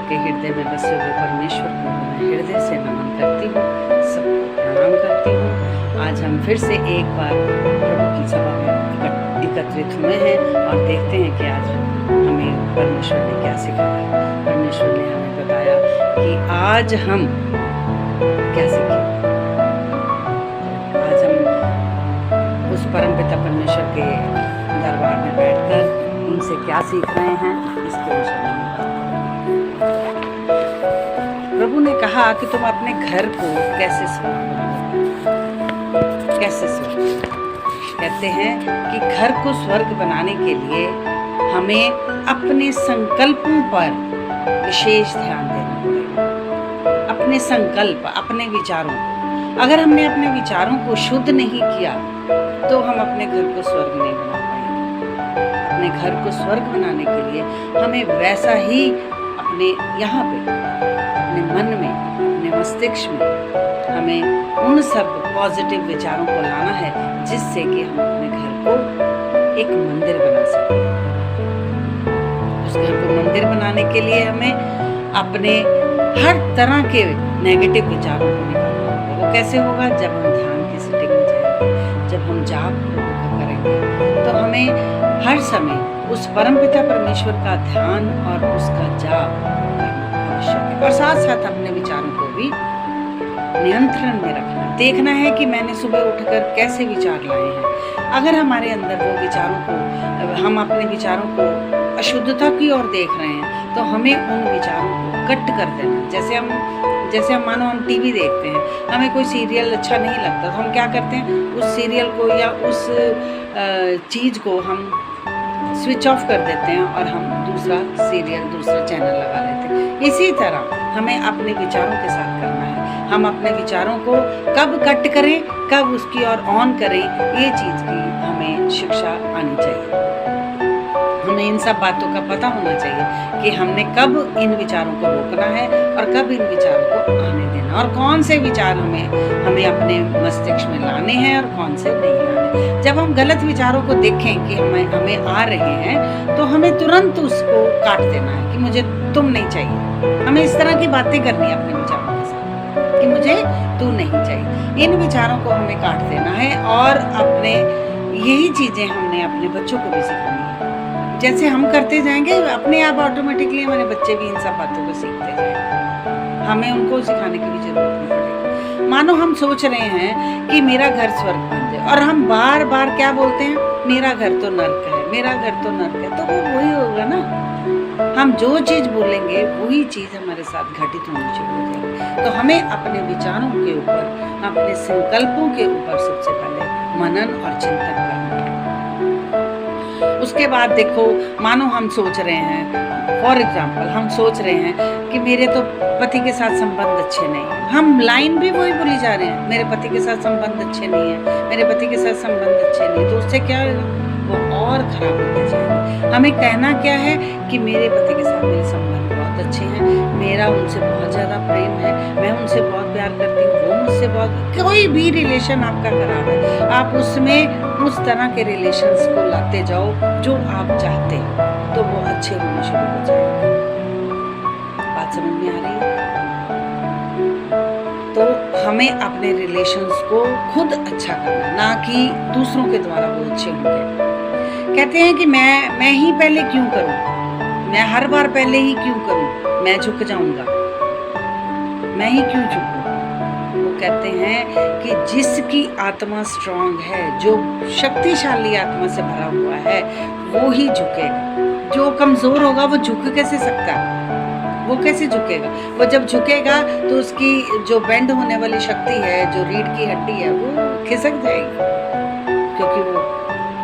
सबके हृदय में बसे हुए परमेश्वर को मैं हृदय से नमन करती हूँ, सबको प्रणाम करती हूँ। आज हम फिर से एक बार प्रभु की सभा में एकत्रित हुए हैं और देखते हैं कि आज हमें परमेश्वर ने क्या सिखाया। परमेश्वर ने हमें बताया कि आज हम क्या सीखें। आज हम उस परमपिता परमेश्वर के दरबार में बैठकर उनसे क्या सीख रहे हैं इसके विषय में। प्रभु ने कहा कि तुम अपने घर को कैसे स्वर्ग कहते हैं कि घर को स्वर्ग बनाने के लिए हमें अपने संकल्पों पर विशेष ध्यान देना पड़ेगा। अपने संकल्प, अपने विचारों को अगर हमने अपने विचारों को शुद्ध नहीं किया तो हम अपने घर को स्वर्ग नहीं बना पाएंगे। अपने घर को स्वर्ग बनाने के लिए हमें वैसा ही अपने यहाँ पे, अपने मन में, अपने मस्तिष्क में हमें उन सब पॉजिटिव विचारों को लाना है जिससे कि हम अपने घर को एक मंदिर बना सकें। उस घर को मंदिर बनाने के लिए हमें अपने हर तरह के नेगेटिव विचारों को निकालना होगा। वो कैसे होगा? जब हम ध्यान की सिटिंग में जाएंगे, जब हम जाप करेंगे तो हमें हर समय उस परमपिता परमेश्वर का ध्यान और उसका जाप करना आवश्यक है। और साथ साथ अपने विचारों को भी नियंत्रण में रखना, देखना है कि मैंने सुबह उठकर कैसे विचार लाए हैं। अगर हमारे अंदर वो विचारों को, हम अपने विचारों को अशुद्धता की ओर देख रहे हैं तो हमें उन विचारों को कट कर देना। जैसे हम मानो हम टीवी देखते हैं, हमें कोई सीरियल अच्छा नहीं लगता तो हम क्या करते हैं, उस सीरियल को या उस चीज़ को हम स्विच ऑफ कर देते हैं और हम दूसरा सीरियल, दूसरा चैनल लगा लेते हैं। इसी तरह हमें अपने विचारों के साथ करना है। हम अपने विचारों को कब कट करें, कब उसकी ओर ऑन करें, ये चीज़ की हमें शिक्षा आनी चाहिए। हमें इन सब बातों का पता होना चाहिए कि हमने कब इन विचारों को रोकना है और कब इन विचारों को आने देना, और कौन से विचार हमें अपने मस्तिष्क में लाने हैं और कौन से नहीं लाने। जब हम गलत विचारों को देखें कि हमें आ रहे हैं तो हमें तुरंत उसको काट देना है कि मुझे तुम नहीं चाहिए। हमें इस तरह की बातें करनी है अपने विचारों के साथ कि मुझे तू नहीं चाहिए। इन विचारों को हमें काट देना है और यही चीज़ें हमने अपने बच्चों को भी सिखानी है। जैसे हम करते जाएंगे अपने आप ऑटोमेटिकली हमारे बच्चे भी इन सब बातों को सीखते जाएंगे। हमें उनको सिखाने की भी जरूरत नहीं पड़ेगी। मानो हम सोच रहे हैं कि मेरा घर स्वर्ग बन जाए और हम बार बार क्या बोलते हैं, मेरा घर तो नर्क है, मेरा घर तो नर्क है, तो वो वही होगा ना। हम जो चीज़ बोलेंगे वही चीज़ हमारे साथ घटित होनी शुरू हो जाएगी। तो हमें अपने विचारों के ऊपर, अपने संकल्पों के ऊपर सबसे पहले मनन और चिंतन करना है। उसके बाद देखो, मानो हम सोच रहे हैं, फॉर एग्जाम्पल हम सोच रहे हैं कि मेरे तो पति के साथ संबंध अच्छे नहीं है। हम लाइन भी वही बोली जा रहे हैं, मेरे पति के साथ संबंध अच्छे नहीं है, मेरे पति के साथ संबंध अच्छे नहीं है। तो उससे क्या होगा? वो और खराब होते जाएंगे। हमें कहना क्या है कि मेरे पति के साथ मेरे संबंध बहुत अच्छे हैं, मेरा उनसे बहुत ज़्यादा प्रेम है, मैं उनसे बहुत प्यार करती हूँ, वो मुझसे बहुत। कोई भी रिलेशन आपका खराब है, आप उसमें उस तरह के रिलेशंस को लाते जाओ जो आप चाहते हो, तो वो अच्छे होने शुरू हो जाएंगे। बात समझ में आ रही है? तो हमें अपने रिलेशंस को खुद अच्छा करना, ना कि दूसरों के द्वारा वो अच्छे होंगे। कहते हैं कि मैं ही पहले क्यों करूं, मैं हर बार पहले ही क्यों करूं, मैं झुक जाऊंगा, मैं ही क्यों झुकूं। वो कहते हैं कि जिसकी आत्मा स्ट्रांग है, जो शक्तिशाली आत्मा से भरा हुआ है, वो ही झुकेगा। जो कमजोर होगा वो झुक कैसे सकता है? वो कैसे झुकेगा? वो जब झुकेगा तो उसकी जो बेंड होने वाली शक्ति है, जो रीढ़ की हड्डी है, वो खिसक जाएगी क्योंकि वो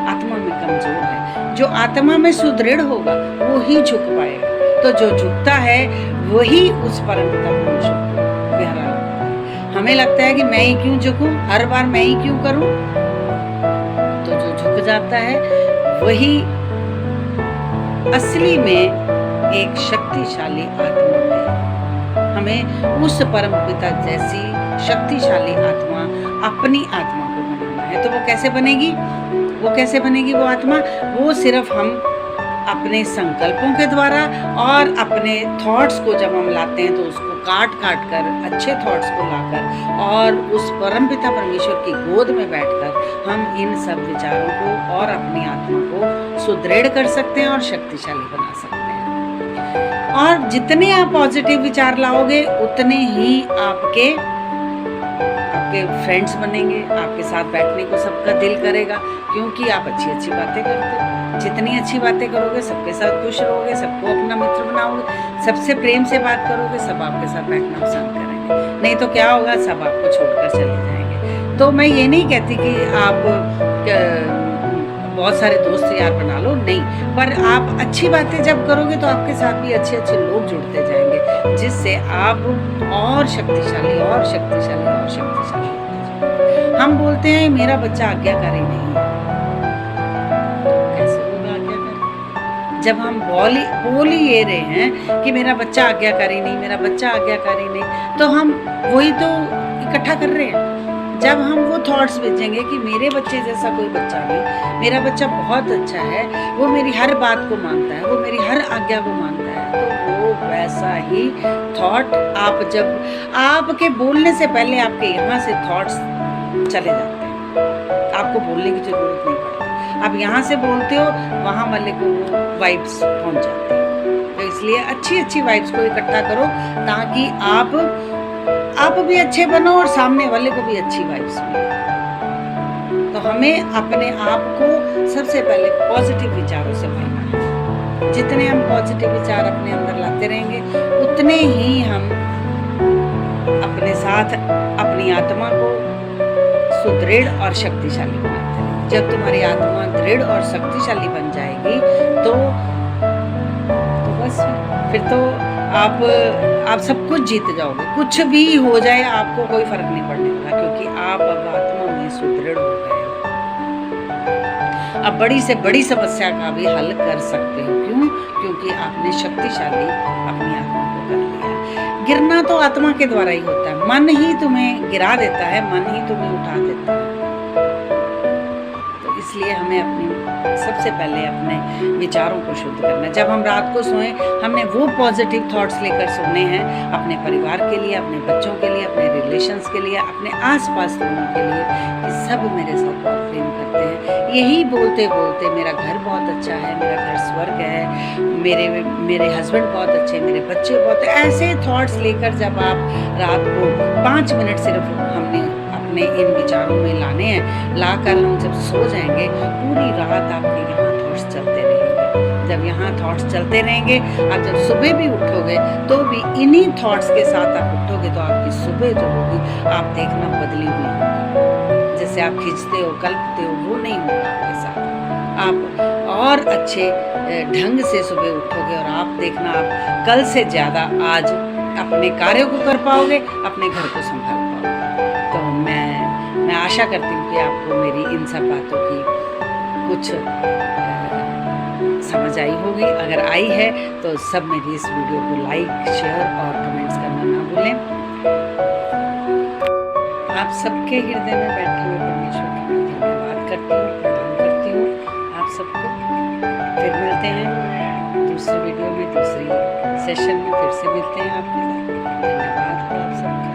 आत्मा में कमजोर है। जो आत्मा में सुदृढ़ होगा वो ही झुक पाएगा। तो जो झुकता है वही उस परमपिता परमेश्वर को प्यारा लगता है। हमें लगता है कि मैं ही क्यों झुकूं, हर बार मैं ही क्यों करूं। तो जो झुक जाता है वही असली में एक शक्तिशाली आत्मा है। हमें उस परमपिता जैसी शक्तिशाली आत्मा, अपनी आत्मा को बनाना है। तो वो कैसे बनेगी? वो आत्मा? वो सिर्फ हम अपने संकल्पों के द्वारा और अपने थॉट्स को जब हम लाते हैं तो उसको काट काट कर अच्छे थॉट्स को लाकर और उस परमपिता परमेश्वर की गोद में बैठकर हम इन सब विचारों को और अपनी आत्मा को सुदृढ़ कर सकते हैं और शक्तिशाली बना सकते हैं। और जितने आप पॉजिटिव विचार लाओगे उतने ही आपके फ्रेंड्स बनेंगे, आपके साथ बैठने को सबका दिल करेगा, क्योंकि आप अच्छी अच्छी बातें करते हो। जितनी अच्छी बातें करोगे, सबके साथ खुश रहोगे, सबको अपना मित्र बनाओगे, सबसे प्रेम से बात करोगे, सब आपके साथ बैठना पसंद करेंगे। नहीं तो क्या होगा, सब आपको छोड़कर चले जाएंगे। तो मैं ये नहीं कहती कि आप बहुत सारे दोस्त यार बना लो, नहीं, पर आप अच्छी बातें जब करोगे तो आपके साथ भी अच्छे अच्छे लोग जुड़ते जाएंगे, जिससे आप और शक्तिशाली और शक्तिशाली और शक्तिशाली होते जाएंगे। हम बोलते हैं मेरा बच्चा आज्ञाकारी नहीं है, कैसे होगा आज्ञाकारी जब हम बोल ही ये रहे हैं कि मेरा बच्चा आज्ञाकारी नहीं, मेरा बच्चा आज्ञाकारी नहीं, तो हम वही तो इकट्ठा कर रहे हैं। जब हम वो थॉट्स भेजेंगे कि मेरे बच्चे जैसा कोई बच्चा नहीं, मेरा बच्चा बहुत अच्छा है, वो मेरी हर बात को मानता है, वो मेरी हर आज्ञा को मानता है, तो वो वैसा ही थॉट आप जब आपके बोलने से पहले आपके यहाँ से थॉट्स चले जाते हैं, आपको बोलने की जरूरत नहीं पड़ती। आप यहाँ से बोलते हो, वहाँ वाले को वो वाइब्स पहुँच जाती है। तो इसलिए अच्छी अच्छी वाइब्स को इकट्ठा करो ताकि आप भी अच्छे बनो और सामने वाले को भी अच्छी वाइब्स मिले। तो हमें अपने आप को सबसे पहले पॉजिटिव विचारों से भरना है। जितने हम पॉजिटिव विचार अपने अंदर लाते रहेंगे उतने ही हम अपने साथ अपनी आत्मा को सुदृढ़ और शक्तिशाली बनाते रहेंगे। जब तुम्हारी आत्मा दृढ़ और शक्तिशाली बन जाएगी तो बस फिर तो आप सब कुछ जीत जाओगे। कुछ भी हो जाए आपको कोई फर्क नहीं पड़ने वाला, क्योंकि आप अब आत्मा में सुदृढ़ हो गए हो। अब बड़ी से बड़ी समस्या का भी हल कर सकते हो। क्यों? क्योंकि आपने शक्तिशाली अपनी आत्मा को कर लिया। गिरना तो आत्मा के द्वारा ही होता है, मन ही तुम्हें गिरा देता है, मन ही तुम्हें उठा देता है। तो इसलिए हमें अपनी सबसे पहले अपने विचारों को शुद्ध करना है। जब हम रात को सोएं, हमने वो पॉजिटिव थॉट्स लेकर सोने हैं अपने परिवार के लिए, अपने बच्चों के लिए, अपने रिलेशंस के लिए, अपने आसपास लोगों के लिए कि सब मेरे साथ बहुत प्रेम करते हैं। यही बोलते बोलते मेरा घर बहुत अच्छा है, मेरा घर स्वर्ग है, मेरे हस्बैंड बहुत अच्छे, मेरे बच्चे बहुत, ऐसे थॉट्स लेकर जब आप रात को 5 मिनट सिर्फ हमने अपने इन विचारों में लाने हैं, लाकर हम जब सो जाएंगे पूरी रात आपके यहाँ थॉट्स चलते रहेंगे। जब यहाँ थॉट्स चलते रहेंगे, आप जब सुबह भी उठोगे तो भी इन्हीं थॉट्स के साथ आप उठोगे तो आपकी सुबह जो होगी आप देखना बदली हुई होगी। जैसे आप खींचते हो, कल्पते हो, वो नहीं होगा आपके साथ। आप और अच्छे ढंग से सुबह उठोगे और आप देखना आप कल से ज़्यादा आज अपने कार्यों को कर पाओगे, अपने घर को संभाल पाओगे। तो मैं आशा करती हूँ कि आपको मेरी इन सब बातों की कुछ समझ आई होगी। अगर आई है तो सब मेरी इस वीडियो को लाइक, शेयर और कमेंट्स करना ना भूलें। आप सबके हृदय में बैठे हुए परमेश्वर का मैं धन्यवाद करती हूँ, प्रणाम करती हूँ आप सबको। फिर मिलते हैं दूसरे वीडियो में, दूसरी सेशन में फिर से मिलते हैं आपके साथ। धन्यवाद आप सबका।